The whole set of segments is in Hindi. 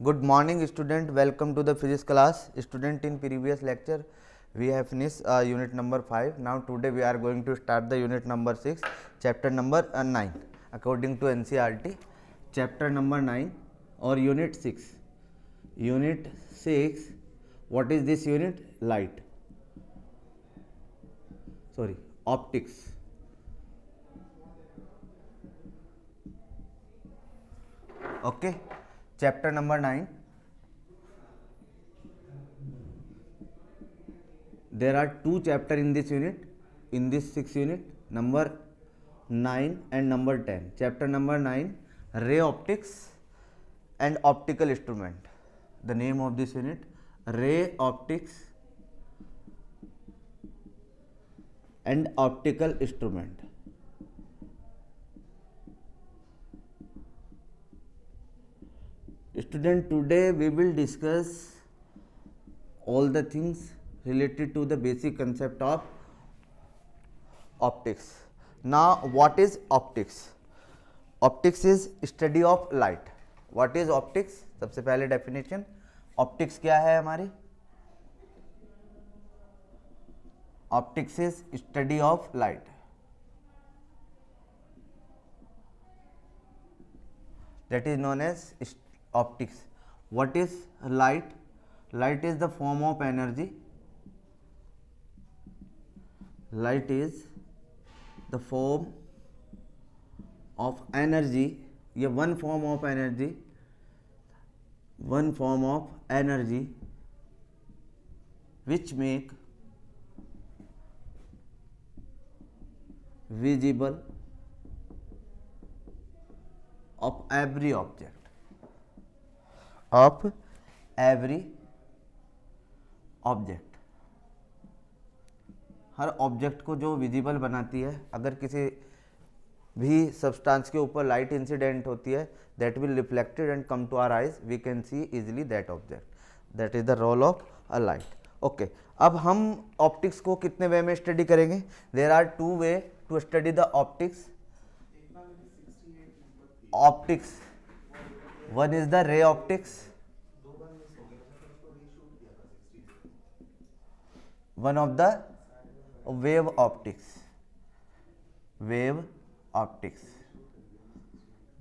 Good morning, student. Welcome to the physics class. Student, in previous lecture, we have finished unit number 5. Now, today we are going to start the unit number 6, chapter number 9. According to NCERT, chapter number 9 or unit 6. Unit 6, what is this unit? Light. Sorry, optics. Okay, chapter number 9. There are two chapters in this unit, in this 6 unit, number 9 and number 10. Chapter number 9, ray optics and optical instrument. The name of this unit, ray optics and optical instrument. Student, today we will discuss all the things related to the basic concept of optics. Now, what is optics? Optics is study of light. What is optics? सबसे पहले definition, optics क्या है हमारी? Optics is study of light. That is known as optics. What is light? Light is the form of energy. Light is the form of energy. ये one form of energy which make visible of every object. Of every object. Her object को जो विजिबल बनाती है, अगर किसी भी सब्सटेंस के ऊपर लाइट इंसिडेंट होती है, that will reflected and come to our eyes, we can see easily that object. That is the role of a light. Okay, अब हम ऑप्टिक्स को कितने वे में स्टडी करेंगे? There are two way to study the optics. Optics, one is the ray optics, one of the wave optics.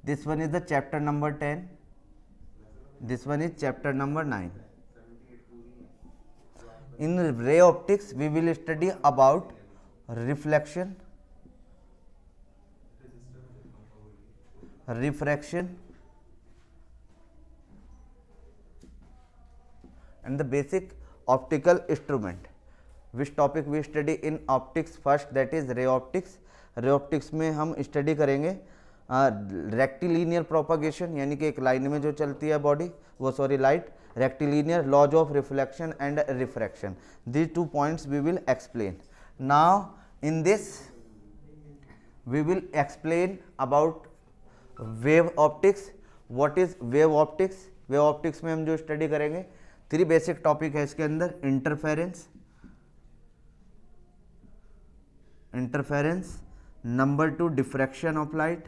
This one is the chapter number 10. This one is chapter number 9. In ray optics we will study about reflection, refraction and the basic optical instrument. Which topic we study in optics first? That is ray optics. ray optics में हम स्टडी करेंगे रेक्टिलिनियर प्रोपगेशन, यानी कि एक लाइन में जो चलती है बॉडी, वो sorry light, rectilinear, laws of reflection and refraction. These two points we will explain. Now in this we will explain about wave optics. What is wave optics? Wave optics में हम जो स्टडी करेंगे, 3 बेसिक टॉपिक है इसके अंदर. Interference, number 2 diffraction of light,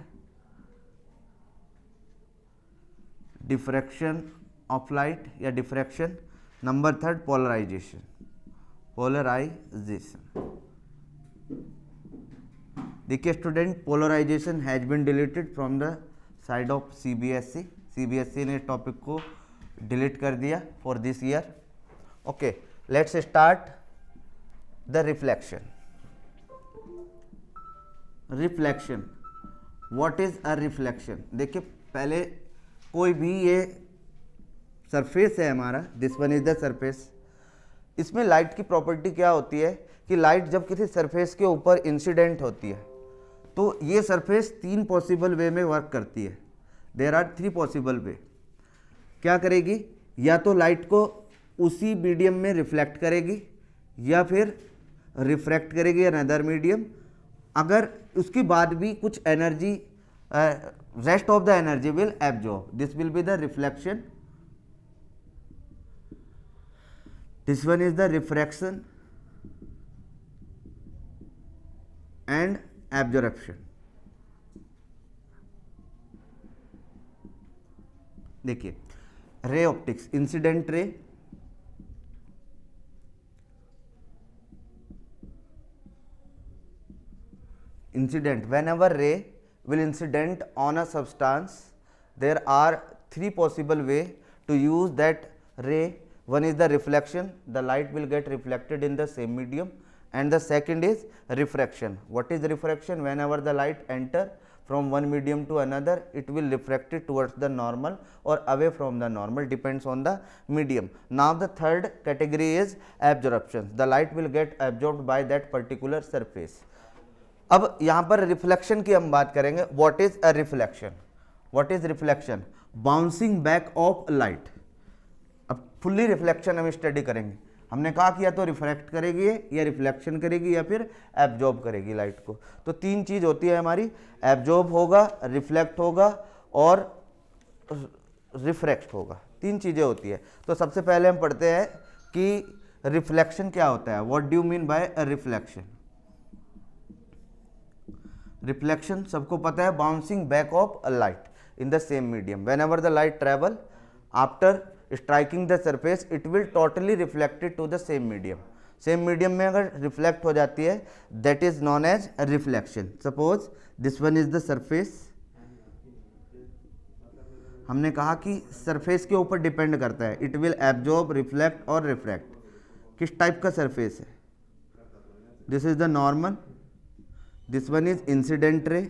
या डिफ्रैक्शन, नंबर 3 पोलराइजेशन. देखिए student, polarisation has been deleted from the side of CBSE. CBSE ने टॉपिक को डिलीट कर दिया for this year. Okay, let's start the reflection. Reflection, what is a reflection? देखिए पहले कोई भी ये सरफेस है हमारा, this one is the surface. इसमें लाइट की प्रॉपर्टी क्या होती है कि लाइट जब किसी सरफेस के ऊपर इंसिडेंट होती है तो ये सरफेस 3 पॉसिबल वे में वर्क करती है. There are 3 possible way. क्या करेगी? या तो लाइट को उसी मीडियम में रिफ्लेक्ट करेगी, या फिर रिफ्रैक्ट करेगी अनदर मीडियम. अगर उसके बाद भी कुछ energy, rest of the energy will absorb. This will be the reflection. This one is the refraction and absorption. देखिए ray optics, incident ray, incident, whenever ray will incident on a substance, there are three possible way to use that ray. One is the reflection, the light will get reflected in the same medium, and the second is refraction. What is refraction? Whenever the light enter from one medium to another, it will refract it towards the normal or away from the normal, depends on the medium. Now the third category is absorption, the light will get absorbed by that particular surface. अब यहाँ पर रिफ्लेक्शन की हम बात करेंगे. What is a reflection? What is reflection? Bouncing back of light. अब फुल्ली रिफ्लेक्शन हम स्टडी करेंगे. हमने कहा कि या तो रिफ्लेक्ट करेगी या रिफ्लेक्शन करेगी या फिर एब्जॉर्ब करेगी लाइट को. तो तीन चीज होती है हमारी, एब्जॉर्ब होगा, रिफ्लेक्ट होगा और रिफ्रैक्ट होगा. तीन चीजें होती है. तो सबसे पहले हम पढ़ते हैं कि रिफ्लेक्शन क्या होता है. What do you mean by reflection? Reflection सबको पता है, bouncing back of a light in the same medium. Whenever the light travel after striking the surface, it will totally reflected to the same medium. Same medium में अगर रिफ्लेक्ट हो जाती है, that is known as reflection. Suppose this one is the surface. हमने कहा कि सरफेस के ऊपर डिपेंड करता है, इट विल एब्जॉर्ब, रिफ्लेक्ट और रिफ्रैक्ट. किस टाइप का सरफेस है? This is the normal, this one is incident ray,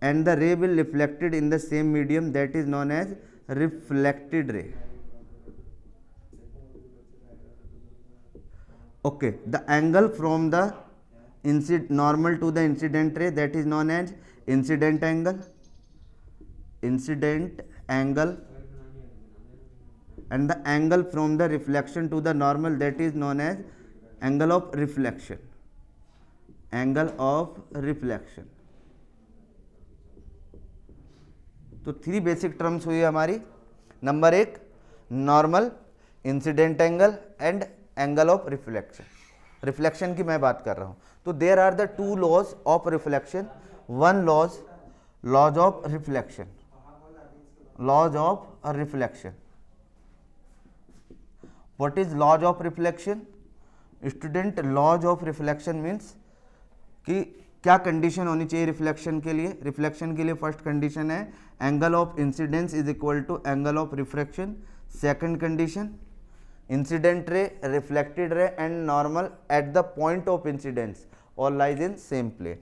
and the ray will reflected in the same medium, that is known as reflected ray. Okay, the angle from the normal to the incident ray, that is known as incident angle, and the angle from the reflection to the normal, that is known as angle of reflection. तो थ्री बेसिक टर्म्स हुई हमारी. नंबर एक normal, incident angle and angle of reflection. Reflection की मैं बात कर रहा हूं. तो there are the two laws of reflection. One laws of reflection. What is laws of reflection? Student, laws of reflection means कि क्या कंडीशन होनी चाहिए रिफ्लेक्शन के लिए. रिफ्लेक्शन के लिए फर्स्ट कंडीशन है angle of incidence is equal to angle of refraction. Second condition, incident ray, reflected ray and normal at the point of incidence all lies in same plane.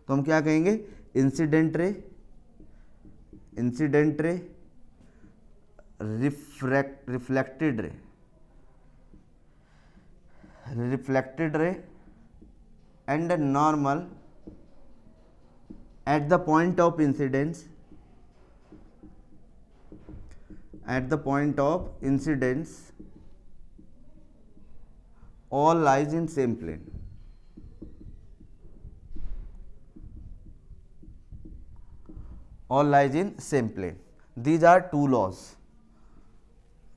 तो हम क्या कहेंगे? इंसिडेंट रे, रिफ्लेक्टेड रे, and normal at the point of incidence, all lies in same plane. These are two laws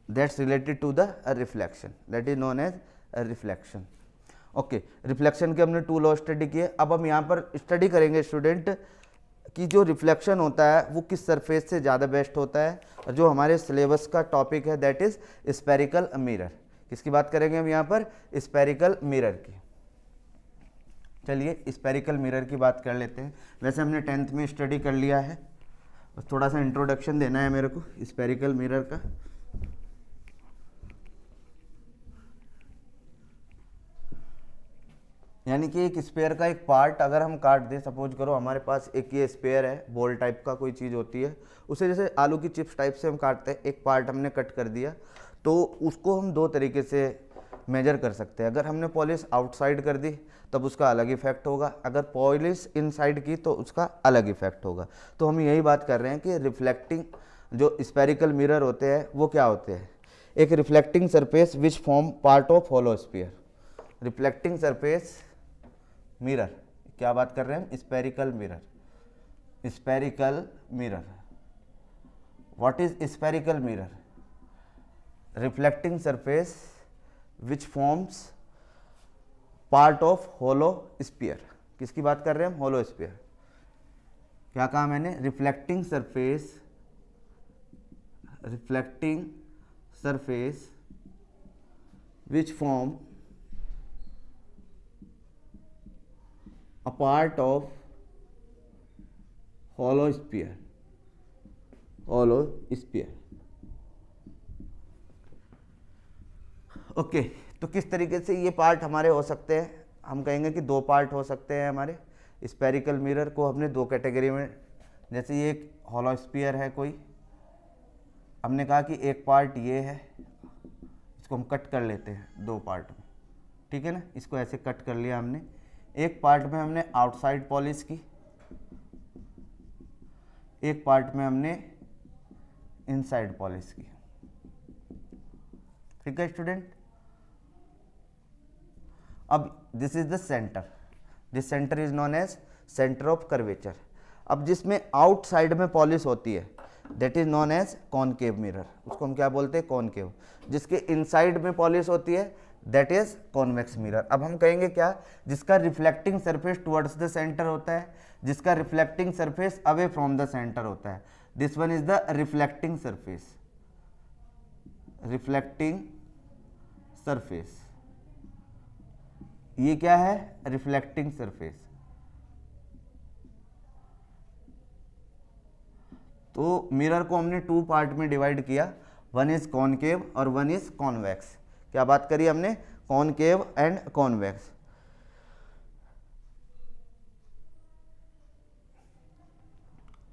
that's related to the reflection, that is known as reflection. Okay, reflection के हमने टू लॉ स्टडी किए. अब हम यहाँ पर स्टडी करेंगे स्टूडेंट कि जो रिफ्लेक्शन होता है वो किस सरफेस से ज़्यादा बेस्ट होता है. और जो हमारे सिलेबस का टॉपिक है दैट इज स्पेरिकल मिरर. किसकी बात करेंगे हम यहाँ पर? स्पेरिकल मिरर की. चलिए स्पेरिकल मिरर की बात कर लेते हैं. वैसे हमने 10th में स्टडी कर लिया है, बस थोड़ा सा इंट्रोडक्शन देना है मेरे को स्पेरिकल मिरर का. यानी कि एक स्पेयर का एक पार्ट अगर हम काट दें, सपोज करो हमारे पास एक ये स्पेयर है, बॉल टाइप का कोई चीज़ होती है, उसे जैसे आलू की चिप्स टाइप से हम काटते हैं, एक पार्ट हमने कट कर दिया, तो उसको हम दो तरीके से मेजर कर सकते हैं. अगर हमने पॉलिश आउटसाइड कर दी तब उसका अलग इफेक्ट होगा, अगर पॉलिश इनसाइड की तो उसका अलग इफेक्ट होगा. तो हम यही बात कर रहे हैं कि रिफ्लेक्टिंग जो स्पेरिकल मिरर होते हैं वो क्या होते हैं? एक reflecting surface which form part of hollow sphere. Reflecting surface mirror, क्या बात कर रहे हैं हम? Spherical mirror. What is spherical mirror? Reflecting surface which forms part of hollow sphere. किसकी बात कर रहे हैं हम? Hollow sphere. क्या कहा मैंने, reflecting surface which form a part of hollow sphere। Okay, तो किस तरीके से ये पार्ट हमारे हो सकते हैं, हम कहेंगे कि दो पार्ट हो सकते हैं हमारे स्पेरिकल मिरर को हमने दो कैटेगरी में, जैसे ये एक हॉलो स्फीयर है कोई, हमने कहा कि एक पार्ट ये है, इसको हम कट कर लेते हैं दो पार्ट में, ठीक है ना, इसको ऐसे कट कर लिया हमने। एक पार्ट में हमने आउटसाइड पॉलिश की, एक पार्ट में हमने इनसाइड पॉलिश की, ठीक है स्टूडेंट। अब this is the centre, this centre is known as centre of curvature. अब जिसमें आउटसाइड में पॉलिश होती है that is known as concave mirror, उसको हम क्या बोलते हैं, कॉनकेव। जिसके इनसाइड में पॉलिश होती है दैट इज कॉन्वेक्स मिरर। अब हम कहेंगे क्या, जिसका reflecting surface towards the centre होता है, जिसका reflecting surface away from the centre होता है, this one is the reflecting surface. ये क्या है, रिफ्लेक्टिंग सरफेस। तो मिरर को हमने टू पार्ट में डिवाइड किया, वन इज कॉनकेव और वन इज कॉन्वेक्स। क्या बात करी हमने, कॉनकेव एंड कॉन्वेक्स।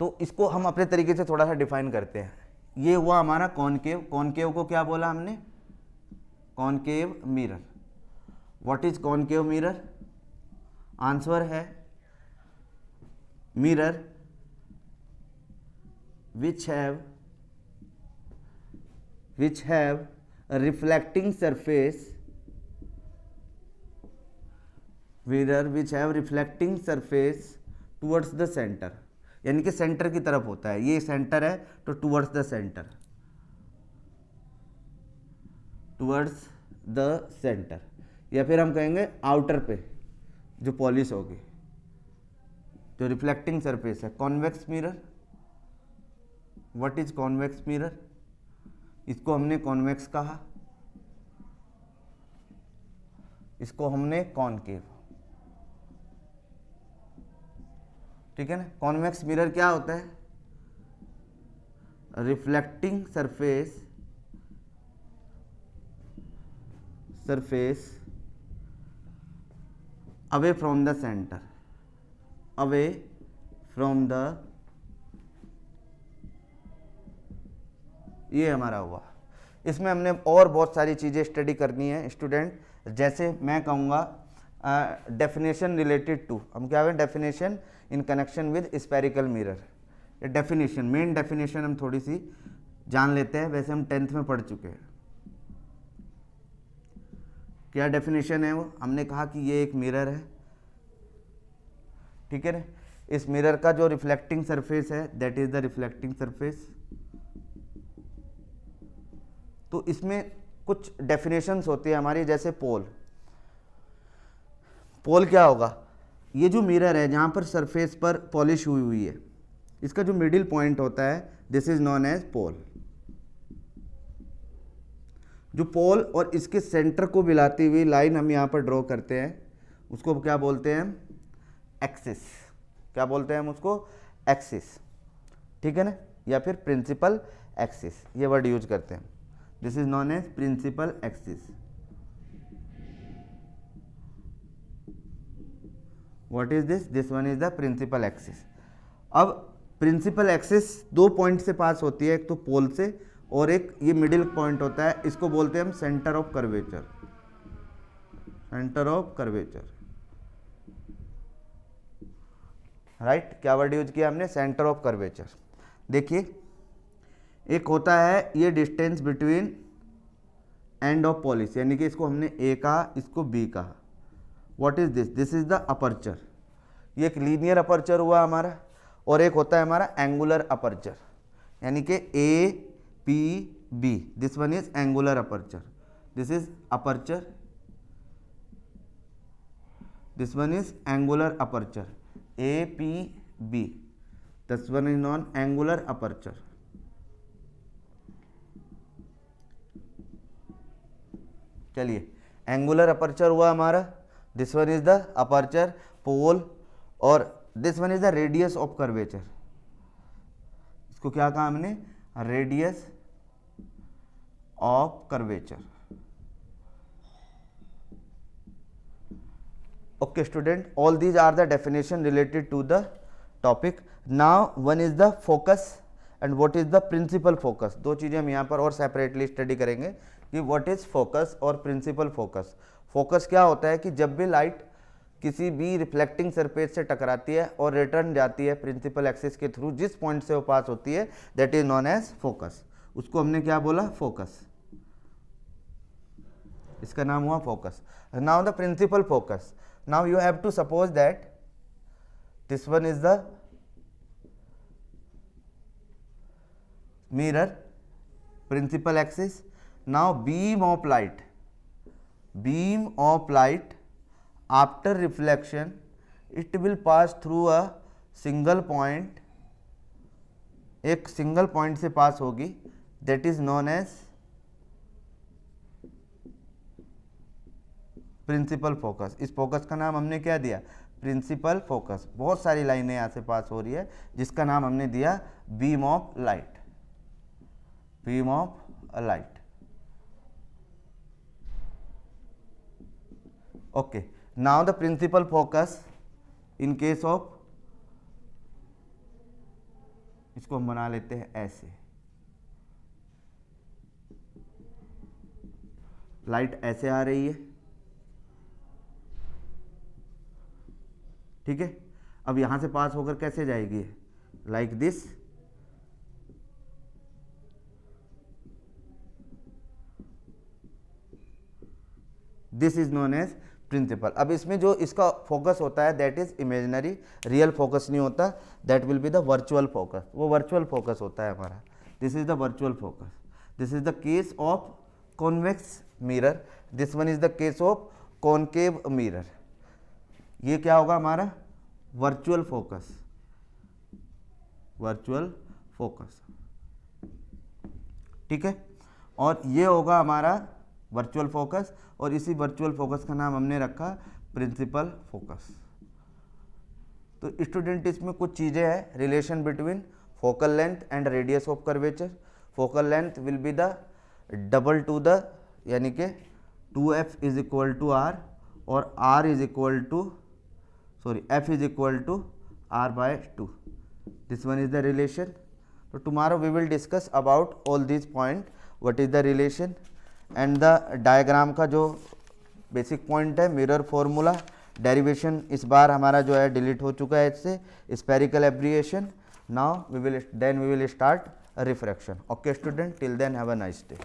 तो इसको हम अपने तरीके से थोड़ा सा डिफाइन करते हैं। ये हुआ हमारा कॉनकेव, कॉनकेव को क्या बोला हमने, concave mirror. What is concave mirror, answer है mirror which have a reflecting surface, towards the center, यानी कि सेंटर की तरफ होता है, ये सेंटर है तो टुवर्ड्स द सेंटर, या फिर हम कहेंगे आउटर पे जो पॉलिश होगी, जो रिफ्लेक्टिंग सरफेस है। Convex mirror, what is convex mirror, इसको हमने कॉन्वेक्स कहा, इसको हमने कॉनकेव, ठीक है ना। कॉन्वेक्स मिरर क्या होता है, reflecting surface away from the centre, ये हमारा हुआ। इसमें हमने और बहुत सारी चीज़ें स्टडी करनी है स्टूडेंट, जैसे मैं कहूँगा डेफिनेशन रिलेटेड टू, हम क्या करें, definition in connection with spherical mirror. ये डेफिनेशन, मेन डेफिनेशन हम थोड़ी सी जान लेते हैं, वैसे हम 10th में पढ़ चुके हैं। क्या डेफिनेशन है वो, हमने कहा कि ये एक मिरर है, ठीक है ना। इस मिरर का जो रिफ्लेक्टिंग सरफेस है that is the reflecting surface. तो इसमें कुछ डेफिनेशंस होती है हमारी, जैसे पोल क्या होगा, ये जो मिरर है जहाँ पर सरफेस पर पॉलिश हुई है, इसका जो मिडिल पॉइंट होता है दिस इज नॉन एज पोल। जो पोल और इसके सेंटर को मिलाती हुई लाइन हम यहाँ पर ड्रॉ करते हैं, उसको क्या बोलते हैं, एक्सिस। क्या बोलते हैं हम उसको, एक्सिस, ठीक है ना, या फिर प्रिंसिपल एक्सिस, ये वर्ड यूज करते हैं। This is known as principal axis. What is this, this one is the principal axis. अब प्रिंसिपल एक्सिस दो पॉइंट से पास होती है, एक तो पोल से और एक ये मिडिल पॉइंट होता है, इसको बोलते हैं हम सेंटर ऑफ कर्वेचर। राइट, क्या वर्ड यूज किया हमने, सेंटर ऑफ कर्वेचर। देखिए, एक होता है ये distance between end of polish, यानी कि इसको हमने ए कहा, इसको बी कहा। What is this, this is the aperture. ये एक लीनियर अपर्चर हुआ हमारा, और एक होता है हमारा एंगुलर अपर्चर, यानी कि A P B, this one is angular aperture, this is aperture, this one is angular aperture, A P B. This one is non angular aperture. चलिए, एंगुलर अपर्चर हुआ हमारा, this one is the aperture pole, और this one is the radius of curvature. इसको क्या कहा हमने, radius of curvature. Okay student, all these are the definition related to the topic. Now one is the focus and what is the principal focus। दो चीज़ें हम यहाँ पर और सेपरेटली स्टडी करेंगे कि what is focus और principal focus। फोकस क्या होता है कि जब भी लाइट किसी भी रिफ्लेक्टिंग सरफेस से टकराती है और रिटर्न जाती है प्रिंसिपल एक्सिस के थ्रू, जिस पॉइंट से वो पास होती है, that is known as focus. उसको हमने क्या बोला, फोकस। इसका नाम हुआ focus. Now the principal focus. Now you have to suppose that this one is the mirror, principal axis. Now beam of light after reflection, it will pass through a single point, एक सिंगल पॉइंट से पास होगी, that is known as principal focus. इस फोकस का नाम हमने क्या दिया, प्रिंसिपल फोकस। बहुत सारी लाइनें यहाँ से पास हो रही है, जिसका नाम हमने दिया beam of light, beam of light. Okay, now the principal focus in case of, इसको हम बना लेते हैं ऐसे, लाइट ऐसे आ रही है, ठीक है। अब यहां से पास होकर कैसे जाएगी, like this, this is known as principal. अब इसमें जो इसका फोकस होता है that is imaginary, real focus नहीं होता, that will be the virtual focus. वो वर्चुअल फोकस होता है हमारा, this is the virtual focus. This is the case of convex mirror, this one is the case of concave mirror. ये क्या होगा हमारा, वर्चुअल फोकस, वर्चुअल फोकस, ठीक है। और ये होगा हमारा वर्चुअल फोकस, और इसी वर्चुअल फोकस का नाम हमने रखा प्रिंसिपल फोकस। तो स्टूडेंट, इसमें कुछ चीज़ें हैं, relation between focal length and radius of curvature. Focal length will be the double to the, यानी कि 2f is equal to R, और r is equal to, sorry, f is equal to r by 2. This one is the relation. So tomorrow we will discuss about all these point, what is the relation and the diagram का जो basic point है, mirror formula, derivation इस बार हमारा जो है delete हो चुका है इससे, spherical aberration. Now we will start refraction. Okay student, till then have a nice day.